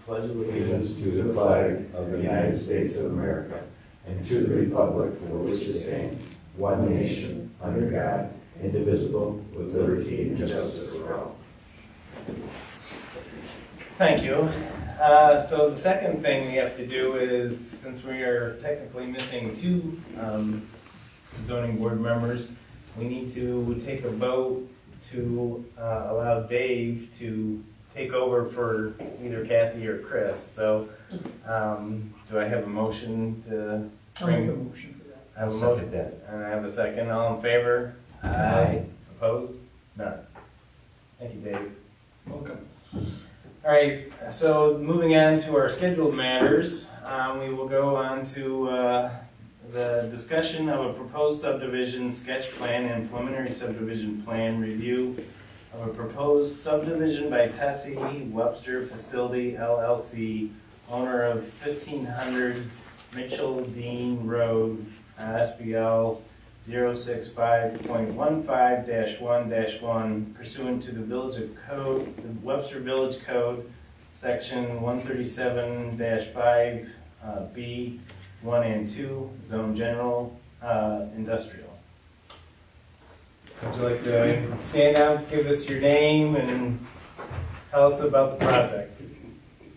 pledge allegiance to the flag of the United States of America and to the republic for which it stands, one nation, under God, indivisible, with liberty and justice for all. Thank you. So the second thing we have to do is, since we are technically missing two zoning board members, we need to take a vote to allow Dave to take over for either Kathy or Chris. So do I have a motion to I'll make a motion for that. I have a I'll second motion, that. and I have a second. All in favor? Aye. Opposed? None. Thank you, Dave. Welcome. All right, so moving on to our scheduled matters, we will go on to the discussion of a proposed subdivision sketch plan and preliminary subdivision plan review of a proposed subdivision by Tessie Webster Facility LLC, owner of 1500 Mitchell Dean Road, SBL 065.15-1-1 pursuant to the Village of Code, the Webster Village Code, Section 137-5 B 1 and 2, Zone General Industrial. Would you like to stand up, give us your name, and tell us about the project?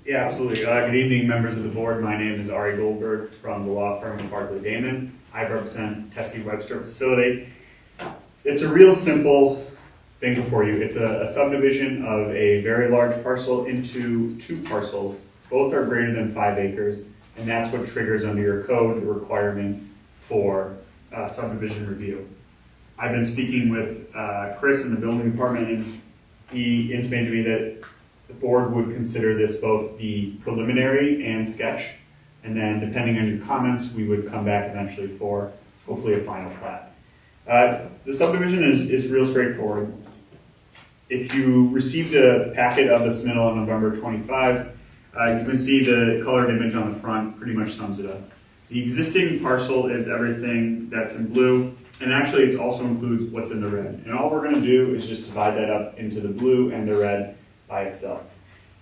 Yeah, absolutely. Good evening, members of the board. My name is Ari Goldberg from the law firm of Barclay Damon. I represent Tessie Webster Facility. It's a real simple thing before you. It's a subdivision of a very large parcel into two parcels. Both are greater than 5 acres, and that's what triggers under your code the requirement for subdivision review. I've been speaking with Chris in the building department, and he intimated to me that the board would consider this both the preliminary and sketch, and then depending on your comments, we would come back eventually for hopefully a final plat. The subdivision is real straightforward. If you received a packet of the submittal on November 25, you can see the colored image on the front pretty much sums it up. The existing parcel is everything that's in blue, and actually it also includes what's in the red. And all we're going to do is just divide that up into the blue and the red by itself.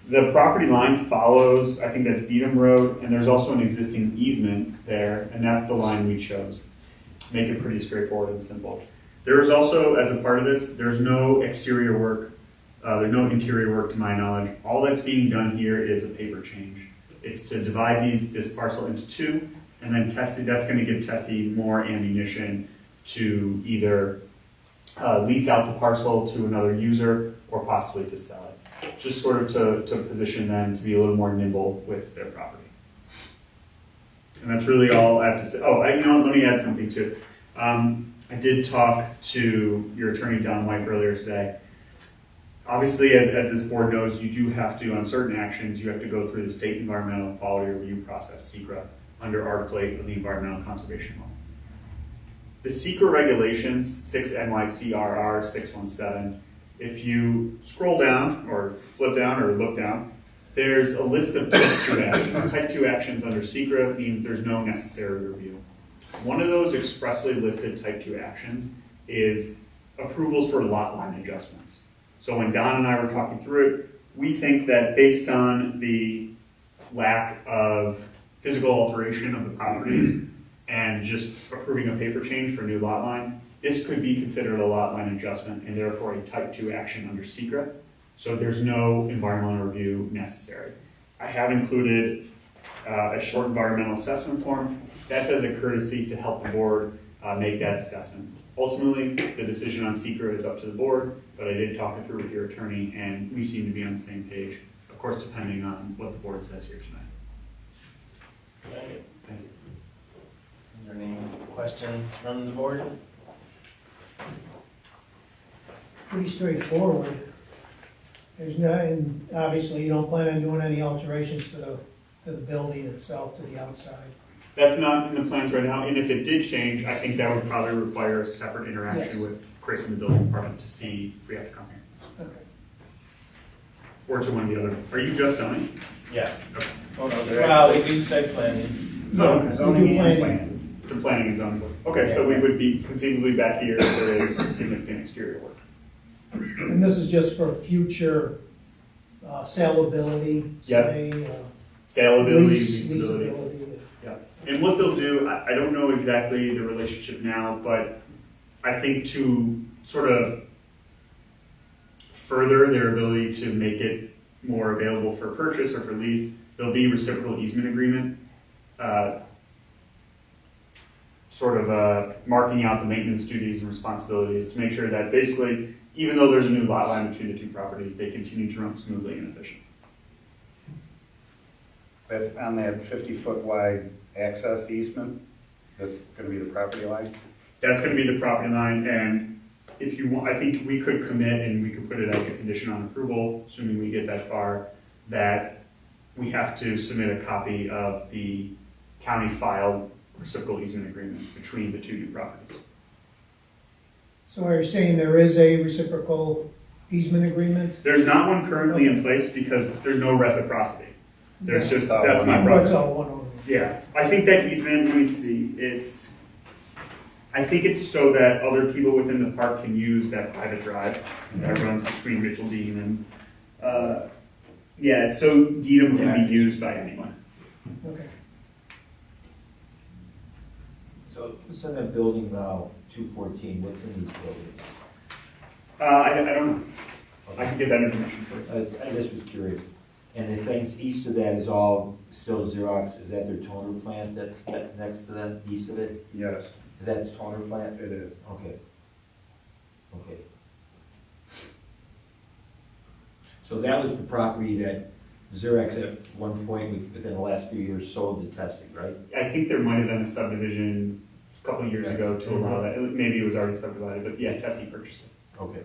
The property line follows, I think that's Dedham Road, and there's also an existing easement there, and that's the line we chose. Make it pretty straightforward and simple. There is also, as a part of this, there's no exterior work, there's no interior work to my knowledge. All that's being done here is a paper change. It's to divide this parcel into two, and then Tessie, that's going to give Tessie more ammunition to either lease out the parcel to another user or possibly to sell it. Just sort of to position them to be a little more nimble with their property. And that's really all I have to say. Oh, let me add something too. I did talk to your attorney, Don White, earlier today. Obviously, as this board knows, you do have to, on certain actions, you have to go through the State Environmental Quality Review Process, SECRA, under Article 8 of the Environmental Conservation Law. The SECRA regulations, 6 NYCRR 617, if you scroll down or flip down or look down, there's a list of type 2 actions. Type 2 actions under SECRA means there's no necessary review. One of those expressly listed type 2 actions is approvals for lot line adjustments. So when Don and I were talking through it, we think that based on the lack of physical alteration of the properties and just approving a paper change for a new lot line, this could be considered a lot line adjustment and therefore a type 2 action under SECRA. So there's no environmental review necessary. I have included a short environmental assessment form. That's as a courtesy to help the board make that assessment. Ultimately, the decision on SECRA is up to the board, but I did talk it through with your attorney and we seem to be on the same page, of course, depending on what the board says here tonight. Thank you. Thank you. Is there any questions from the board? Pretty straightforward. There's no, and obviously you don't plan on doing any alterations to the building itself, to the outside. That's not in the plans right now, and if it did change, I think that would probably require a separate interaction Yes. with Chris in the building department to see if we have to come here. Okay. Or to one of the other. Are you just zoning? Yes. Okay. Oh, no, well, we do site planning. No, We do zoning and planning. planning. The planning and zoning board. Okay, so we would be conceivably back here if there is significant exterior work. And this is just for future Saleability, Yep. say, Saleability, lease, leasability. leasability. And what they'll do, I don't know exactly the relationship now, but I think to sort of further their ability to make it more available for purchase or for lease, there'll be reciprocal easement agreement, marking out the maintenance duties and responsibilities to make sure that basically, even though there's a new lot line between the two properties, they continue to run smoothly and efficiently. That's on that 50-foot wide access easement, that's gonna be the property line? That's gonna be the property line, and if you want, I think we could commit and we could put it as a condition on approval, assuming we get that far, that we have to submit a copy of the county filed reciprocal easement agreement between the two new properties. So are you saying there is a reciprocal easement agreement? There's not one currently in place because there's no reciprocity. There's just, Oh, that's my one. What's problem. all one owner? Yeah, I think that easement, let me see, I think it's so that other people within the park can use that private drive that runs between Mitchell Dean and, yeah, so Dedham can be used by anyone. Okay. So what's in that building now, 214, what's in these buildings? I don't know. I can get that information for you. I just was curious. And the things east of that is all still Xerox, is that their toner plant that's next to them, east of it? Yes, That's toner plant? it is. Okay. Okay. So that was the property that Xerox at one point within the last few years sold to Tessie, right? I think there might have been a subdivision a couple of years ago to allow that. Maybe it was already subdivided, but yeah, Tessie purchased it. Okay.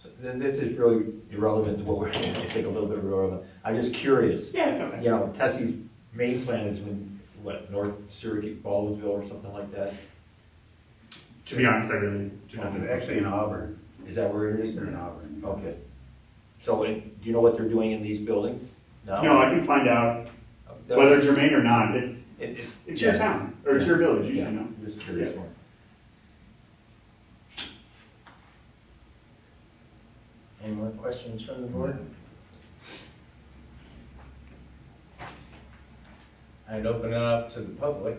So then this is really irrelevant to what we're, I think a little bit irrelevant. I'm just curious. Yeah, it's okay. You know, Tessie's main plan is in, what, North Syracuse, Baldwinsville or something like that? To be honest, I really do not It's know. actually in Auburn. Is that where it is? They're in Auburn. Okay. So, do you know what they're doing in these buildings now? No, I can find out whether germane or not. It's your town, or it's your village, you should know. I'm just curious. Yeah. Any more questions from the board? I'd open it up to the public.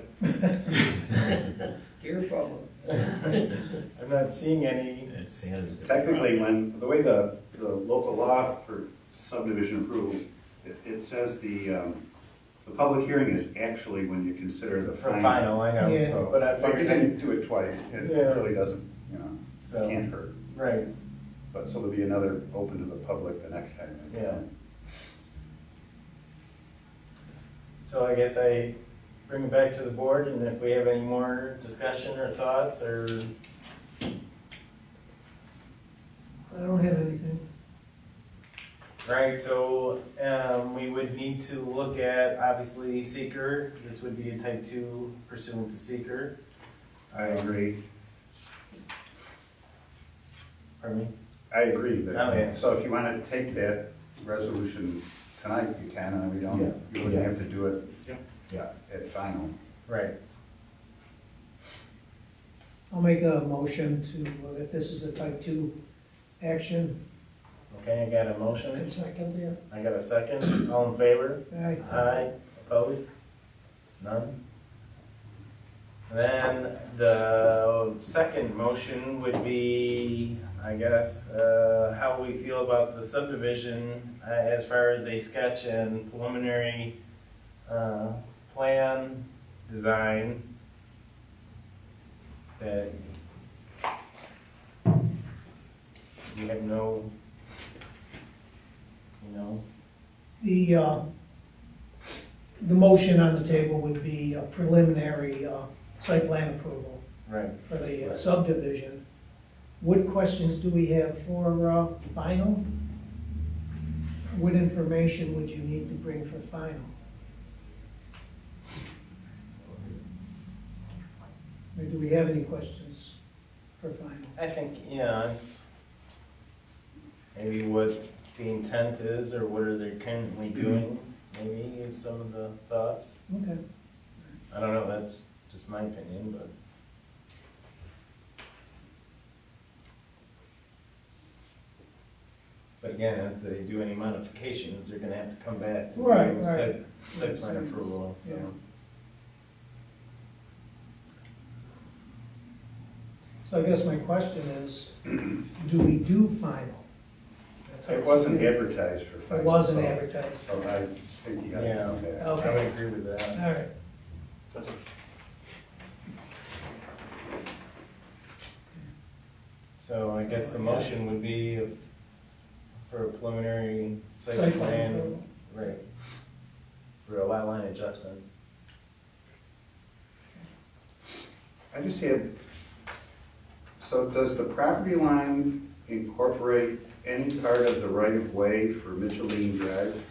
Dear public. I'm not seeing any. Technically, the way the local law for subdivision approval, it says the public hearing is actually when you consider the For final. final, I know, Yeah. so, but I But you figured, can do it twice, it Yeah. really doesn't, so, can't hurt. right, But so there'll be another open to the public the next time. yeah. So I guess I bring it back to the board, and if we have any more discussion or thoughts, or, I don't have anything. right, so, we would need to look at, obviously, seeker. This would be a type 2 pursuant to seeker. I agree. Pardon me? I agree, but, Oh, yeah. so if you want to take that resolution tonight, you can, and we don't, Yeah. you wouldn't have to do it Yeah. at final. Right. I'll make a motion that this is a type 2 action. Okay, I got a motion. And second, yeah. I got a second. All in favor? Aye. Aye. Opposed? None? Then the second motion would be, I guess, how we feel about the subdivision as far as a sketch and preliminary plan design that you have no, The motion on the table would be a preliminary site plan approval right. for the Right. subdivision. What questions do we have for final? What information would you need to bring for final? Or do we have any questions for final? I think, yeah, it's maybe what the intent is, or what are they currently doing, maybe is some of the thoughts. Okay. I don't know, that's just my opinion, but. But again, if they do any modifications, they're gonna have to come back to Right, do right. site plan approval, so. Yeah. So I guess my question is, do we do final? That's up It to wasn't you. advertised for It final. wasn't so- advertised. So I think you gotta Yeah. come back. I would Okay, agree with that. all right. That's okay. So I guess the motion would be for a preliminary site Site plan, approval. right, for a lot line adjustment. I just had, so does the property line incorporate any part of the right-of-way for Mitchell-Dean Drive?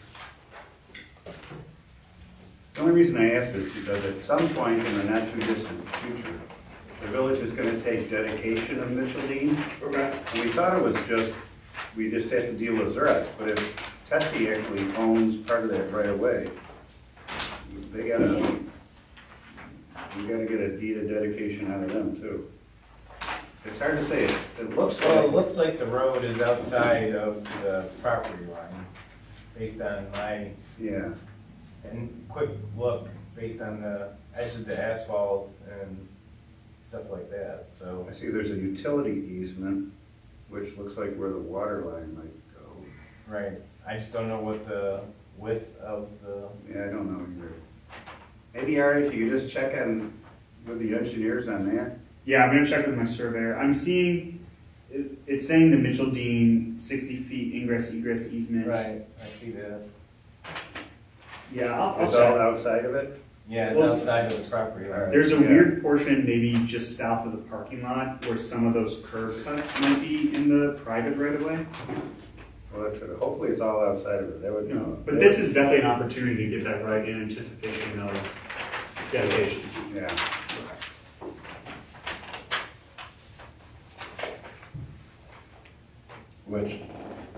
The only reason I ask is because at some point in the not-too-distant future, the village is gonna take dedication of Mitchell-Dean. Okay. And we thought it was just, we just had to deal with Xerox, but if Tessie actually owns part of that right-of-way, we gotta get a deed of dedication out of them too. It's hard to say, it looks Well, it like, looks like the road is outside of the property line, based on my, yeah, and quick look, based on the edge of the asphalt and stuff like that, so. I see there's a utility easement, which looks like where the water line might go. Right, I just don't know what the width of the, Yeah, I don't know either. Maybe Ari, if you could just check on with the engineers on that. Yeah, I'm gonna check with my surveyor. I'm seeing, it's saying the Mitchell Dean 60 feet ingress egress easement. right, I see that. Yeah, I'll It's all check. outside of it? Yeah, it's Well- outside of the property line. There's a Yeah. weird portion maybe just south of the parking lot where some of those curb cuts might be in the private right of way. Well, that's good. Hopefully it's all outside of it. That would, But this is definitely an opportunity to get that right in anticipation of dedication. Yeah. Which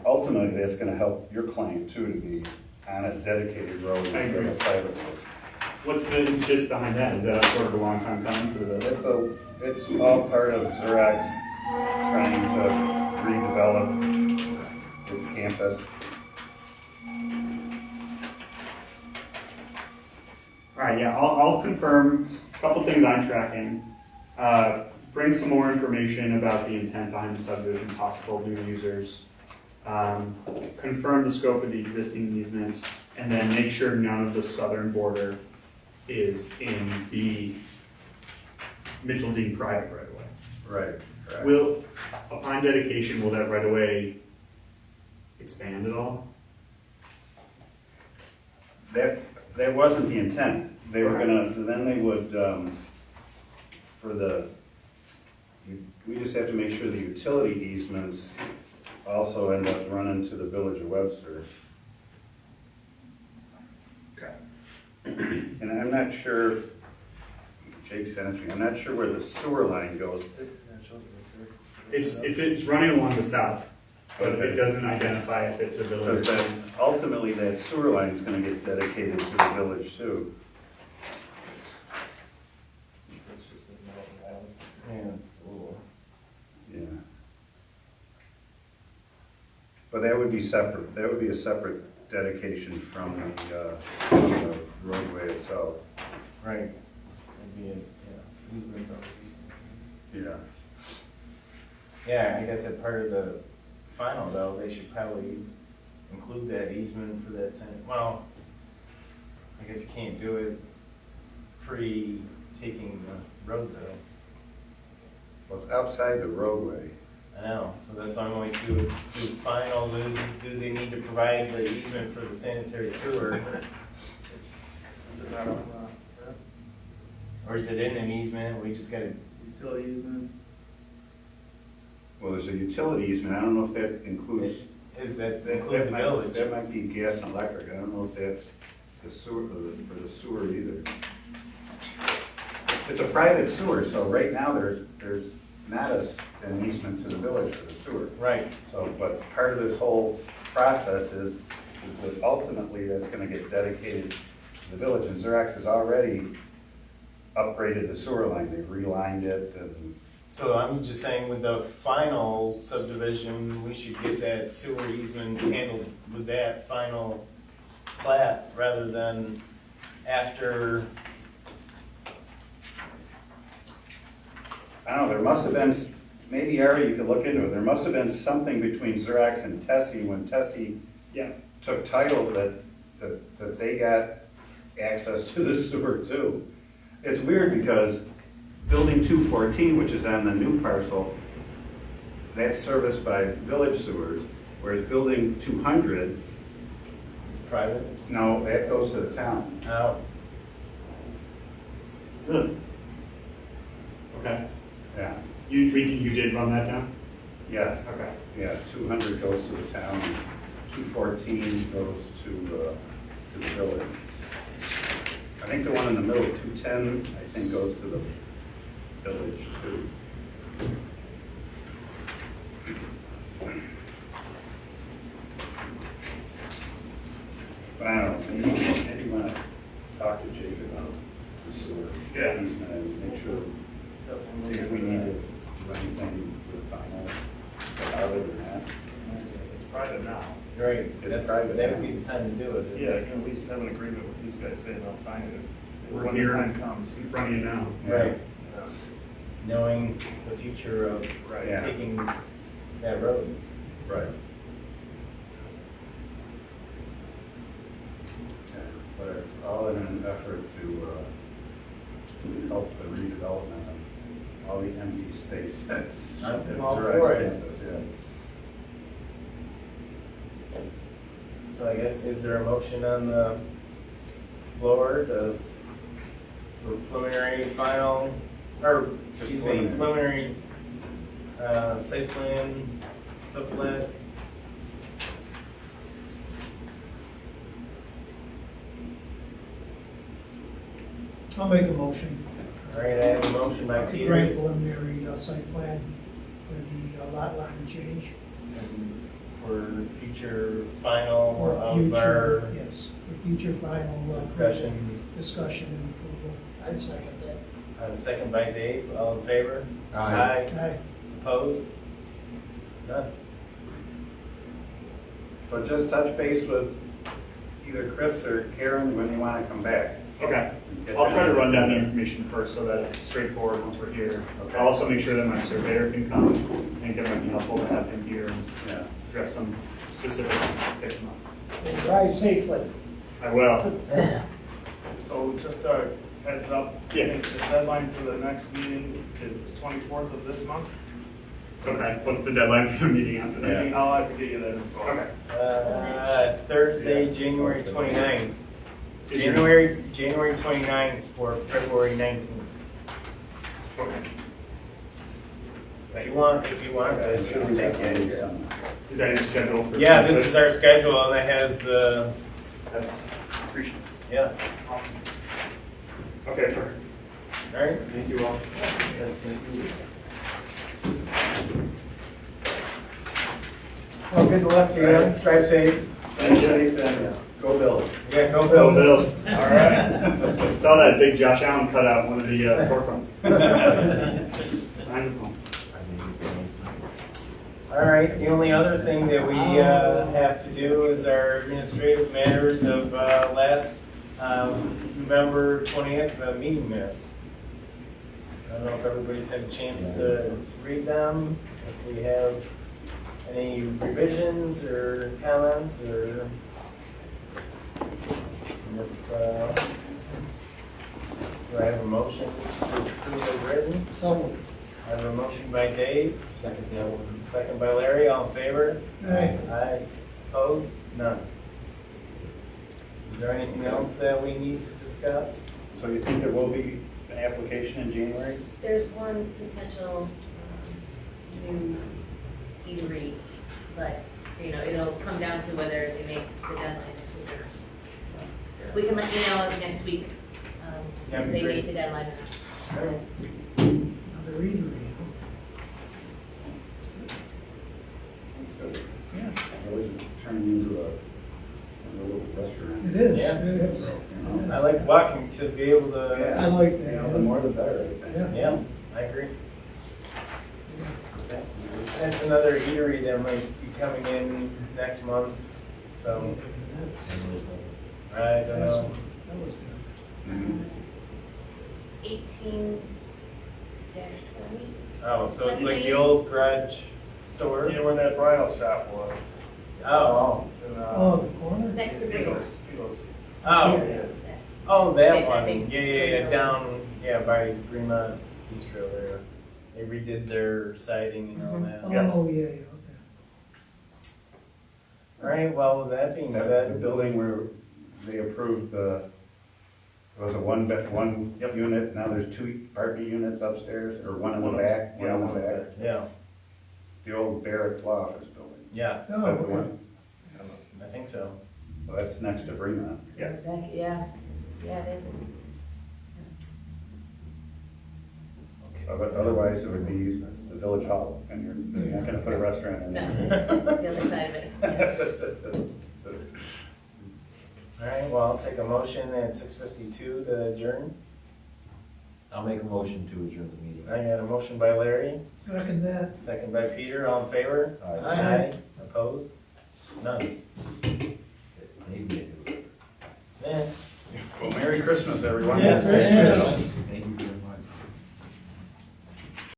ultimately, that's gonna help your client too, to be on a dedicated road instead of agree. a private road. What's the gist behind that? Is that sort of a long time coming for the? It's all part of Xerox trying to redevelop its campus. All right, yeah, I'll confirm a couple things I'm tracking. Bring some more information about the intent behind the subdivision, possible new users. Confirm the scope of the existing easement, and then make sure none of the southern border is in the Mitchell Dean private right away. Right. Correct. Will, upon dedication, will that right away expand at all? That wasn't the intent. They were gonna, then they would, we just have to make sure the utility easements also end up running to the village of Webster. Okay. And I'm not sure, Jake sent it to me, I'm not sure where the sewer line goes. It's running along the south, but it doesn't identify if it's a Because village. then ultimately that sewer line is gonna get dedicated to the village too. Yeah, it's a little, Yeah. But that would be separate, that would be a separate dedication from the roadway itself. right, it'd be, yeah, easement of. Yeah. Yeah, I guess that part of the final though, they should probably include that easement for that same, well, I guess you can't do it pre-taking the road though. Well, it's outside the roadway. I know, so that's why I'm going to do final, do they need to provide the easement for the sanitary sewer? Or is it in an easement, we just gotta, Utility easement. Well, there's a utility easement, I don't know if that includes. is that That include the might- village? That might be gas and electric, I don't know if that's the sewer, for the sewer either. It's a private sewer, so right now there's not an easement to the village for the sewer. Right, So, but part of this whole process is that ultimately that's gonna get dedicated to the village, and Xerox has already upgraded the sewer line, they've relined it and So I'm just saying with the final subdivision, we should get that sewer easement handled with that final plat rather than after. I don't know, there must have been, maybe Ari, you could look into it, there must have been something between Xerox and Tessie when Tessie Yeah. took title that they got access to the sewer too. It's weird because building 214, which is on the new parcel, that's serviced by village sewers, whereas building 200, It's private. no, that goes to the town. Oh, Really? Okay. Yeah, You did run that down? yes, Okay. yeah, 200 goes to the town, 214 goes to the village. I think the one in the middle, 210, I think goes to the village too. But I don't know, maybe you want to talk to Jake about the sewer Yeah. easement and make sure, see if we need to do anything with the final. But other than that, It's private now. right, It's that's, private that would now. be the time to do it. is- Yeah, you can at least have an agreement with these guys saying they'll sign it We're when here the time comes. in front of you now. Right, Yeah. knowing the future of Right. Yeah. taking that road. right. Yeah, but it's all in an effort to help the redevelopment of all the empty space that's I'm at all Xerox for it. campus, yeah. So I guess, is there a motion on the floor for preliminary final, or, excuse me, preliminary, site plan, subplat? I'll make a motion All right, I have a motion by to grant Peter preliminary site plan with the lot line change. for future final For of future, our yes, for future final. Discussion and approval. I'd second that. second by Dave, all in favor? Aye. Aye. Opposed? None. So just touch base with either Chris or Karen when you want to come back. Okay. Get I'll try to that- run down the information first so that it's straightforward once we're here. Okay. I'll also make sure that my surveyor can come. I think it might be helpful to have him here and Yeah. address some specifics. Pick them up. And drive safely. I will. So just a heads up, Yeah. the deadline for the next meeting is the 24th of this month. Okay, what's the deadline for the meeting after that? Maybe I'll have to get you that info. Okay. Thursday, January 29th. Is your- January 29th for February 19th. Okay. If you want this, you can take it. Is that your schedule? for Yeah, this is 26? our schedule and it has the, That's appreciated. yeah, Awesome. Okay, perfect. all right? Thank you all. Well, good luck to you, drive safe. Thank you. Go Bills. Yeah, go Go Bills. Bills. All right. Saw that big Josh Allen cutout in one of the storefronts. Signs of home. All right, the only other thing that we have to do is our administrative matters of last November 20th meeting minutes. I don't know if everybody's had a chance to read them, if we have any revisions or comments, or if, do I have a motion to approve as written? So, I have a motion by Dave. Second by Larry, all in favor? aye. Aye. Opposed? None. Is there anything else that we need to discuss? So you think there will be an application in January? There's one potential new eatery, but, you know, it'll come down to whether they make the deadline next week or not. So, we can let you know next week, Yeah, if they great. make the deadline or not. Another eatery. Yeah, Always turning into a little restaurant. it is, Yeah. it is. I like walking to be able I to, like You know, that. the more the better, I think. Yeah. yeah, I agree. That's another eatery that might be coming in next month, so That's, I don't that's, know. that was good. Mhm. 18-20. Oh, so it's like the old garage store? You know where that bridal shop was? Oh, In, Oh, the corner? Next to Eagles, Briggs. Eagles. oh, Yeah. oh, Big- that that one. big- Yeah, down, yeah, by Greenmont Bistro there. They redid their siding and all Mhm. that. Yes. Oh, yeah, okay. All right, well, with that being The said, building where they approved the, it was a one unit, now there's two parking units upstairs, or one in the back, one in the back. yeah, The old Barrett Law Office building. yes, Is that Oh, the okay. one? I think so. Well, that's next to Fremont. Yes. Yeah, yeah, they, But otherwise, it would be the Village Hall, and you're not gonna put a restaurant in no, there. it's the other side of it. Yeah. All right, well, I'll take a motion at 6:52 to adjourn. I'll make a motion to adjourn the meeting. I got a motion by Larry, Second that. second by Peter, all in favor? Aye. Opposed? None. Maybe I do. Eh. Well, Merry Christmas, everyone. Yes, Merry Christmas.